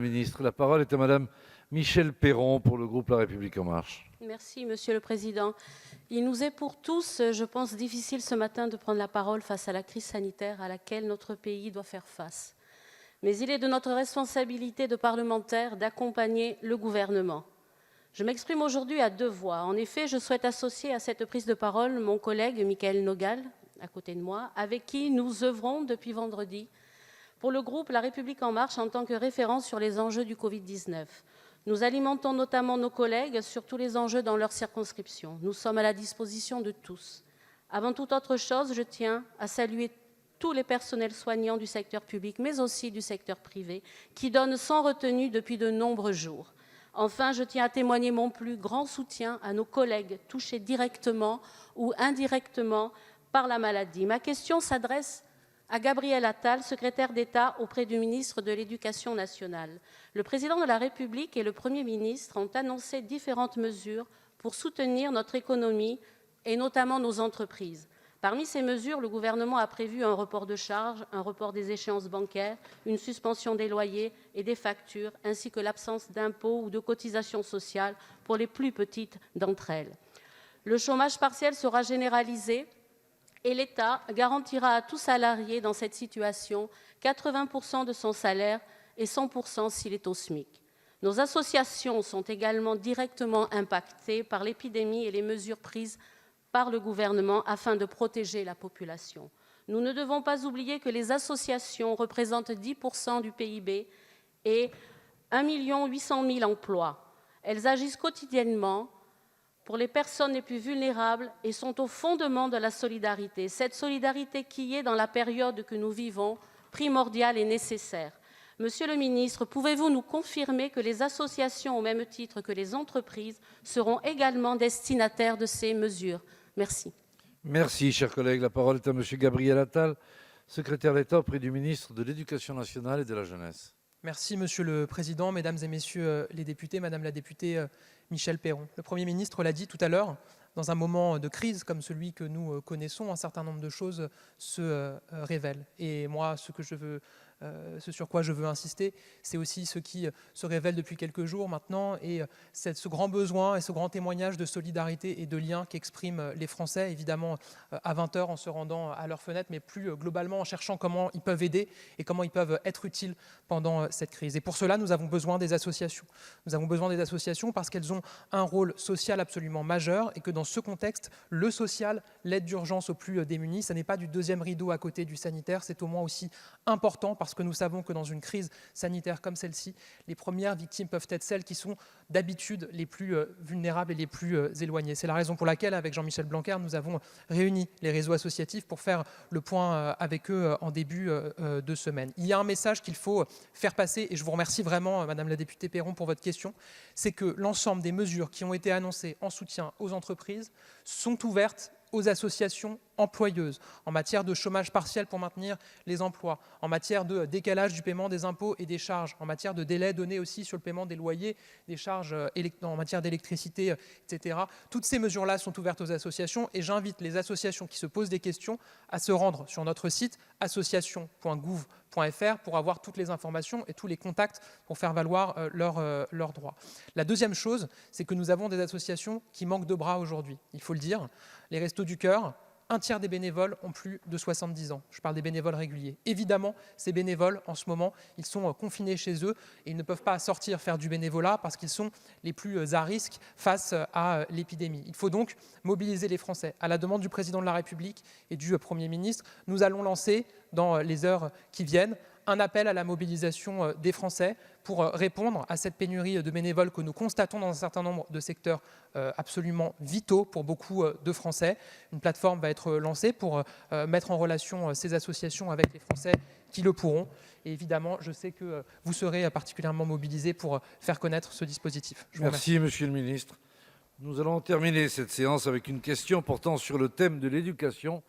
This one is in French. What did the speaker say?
Ministre, la parole est à Madame Michèle Peyron pour le groupe La République En Marche. Merci, Monsieur le Président. Il nous est pour tous, je pense, difficile ce matin de prendre la parole face à la crise sanitaire à laquelle notre pays doit faire face. Mais il est de notre responsabilité de parlementaires d'accompagner le gouvernement. Je m'exprime aujourd'hui à deux voix. En effet, je souhaite associer à cette prise de parole mon collègue Mickaël Nogal, à côté de moi, avec qui nous œuvrons depuis vendredi pour le groupe La République En Marche en tant que référence sur les enjeux du Covid-19. Nous alimentons notamment nos collègues sur tous les enjeux dans leur circonscription. Nous sommes à la disposition de tous. Avant toute autre chose, je tiens à saluer tous les personnels soignants du secteur public, mais aussi du secteur privé, qui donnent sans retenue depuis de nombreux jours. Enfin, je tiens à témoigner mon plus grand soutien à nos collègues touchés directement ou indirectement par la maladie. Ma question s'adresse à Gabriel Attal, secrétaire d'État auprès du ministre de l'Éducation nationale. Le président de la République et le Premier ministre ont annoncé différentes mesures pour soutenir notre économie et notamment nos entreprises. Parmi ces mesures, le gouvernement a prévu un report de charges, un report des échéances bancaires, une suspension des loyers et des factures, ainsi que l'absence d'impôts ou de cotisations sociales pour les plus petites d'entre elles. Le chômage partiel sera généralisé et l'État garantira à tout salarié dans cette situation 80% de son salaire et 100% s'il est au SMIC. Nos associations sont également directement impactées par l'épidémie et les mesures prises par le gouvernement afin de protéger la population. Nous ne devons pas oublier que les associations représentent 10% du PIB et 1 800 000 emplois. Elles agissent quotidiennement pour les personnes les plus vulnérables et sont au fondement de la solidarité. Cette solidarité qui est, dans la période que nous vivons, primordiale et nécessaire. Monsieur le ministre, pouvez-vous nous confirmer que les associations, au même titre que les entreprises, seront également destinataires de ces mesures? Merci. Merci, chers collègues. La parole est à Monsieur Gabriel Attal, secrétaire d'État auprès du ministre de l'Éducation nationale et de la jeunesse. Merci, Monsieur le Président, Mesdames et Messieurs les députés, Madame la députée Michèle Peyron. Le Premier ministre l'a dit tout à l'heure, dans un moment de crise comme celui que nous connaissons, un certain nombre de choses se révèlent. Et moi, ce sur quoi je veux insister, c'est aussi ce qui se révèle depuis quelques jours maintenant, et ce grand besoin et ce grand témoignage de solidarité et de lien qu'expriment les Français, évidemment à 20h en se rendant à leur fenêtre, mais plus globalement en cherchant comment ils peuvent aider et comment ils peuvent être utiles pendant cette crise. Et pour cela, nous avons besoin des associations. Nous avons besoin des associations parce qu'elles ont un rôle social absolument majeur et que dans ce contexte, le social, l'aide d'urgence aux plus démunis, ce n'est pas du deuxième rideau à côté du sanitaire, c'est au moins aussi important parce que nous savons que dans une crise sanitaire comme celle-ci, les premières victimes peuvent être celles qui sont d'habitude les plus vulnérables et les plus éloignées. C'est la raison pour laquelle, avec Jean-Michel Blanquer, nous avons réuni les réseaux associatifs pour faire le point avec eux en début de semaine. Il y a un message qu'il faut faire passer, et je vous remercie vraiment, Madame la députée Peyron, pour votre question, c'est que l'ensemble des mesures qui ont été annoncées en soutien aux entreprises sont ouvertes aux associations employeuses, en matière de chômage partiel pour maintenir les emplois, en matière de décalage du paiement des impôts et des charges, en matière de délai donné aussi sur le paiement des loyers, des charges en matière d'électricité, etc. Toutes ces mesures-là sont ouvertes aux associations et j'invite les associations qui se posent des questions à se rendre sur notre site association.gouv.fr pour avoir toutes les informations et tous les contacts pour faire valoir leurs droits. La deuxième chose, c'est que nous avons des associations qui manquent de bras aujourd'hui, il faut le dire. Les Restos du Cœur, un tiers des bénévoles ont plus de 70 ans. Je parle des bénévoles réguliers. Évidemment, ces bénévoles, en ce moment, ils sont confinés chez eux et ils ne peuvent pas sortir faire du bénévolat parce qu'ils sont les plus à risque face à l'épidémie. Il faut donc mobiliser les Français. À la demande du Président de la République et du Premier ministre, nous allons lancer, dans les heures qui viennent, un appel à la mobilisation des Français pour répondre à cette pénurie de bénévoles que nous constatons dans un certain nombre de secteurs absolument vitaux pour beaucoup de Français. Une plateforme va être lancée pour mettre en relation ces associations avec les Français qui le pourront. Et évidemment, je sais que vous serez particulièrement mobilisés pour faire connaître ce dispositif. Je vous remercie. Merci, Monsieur le Ministre. Nous allons terminer cette séance avec une question portant sur le thème de l'éducation.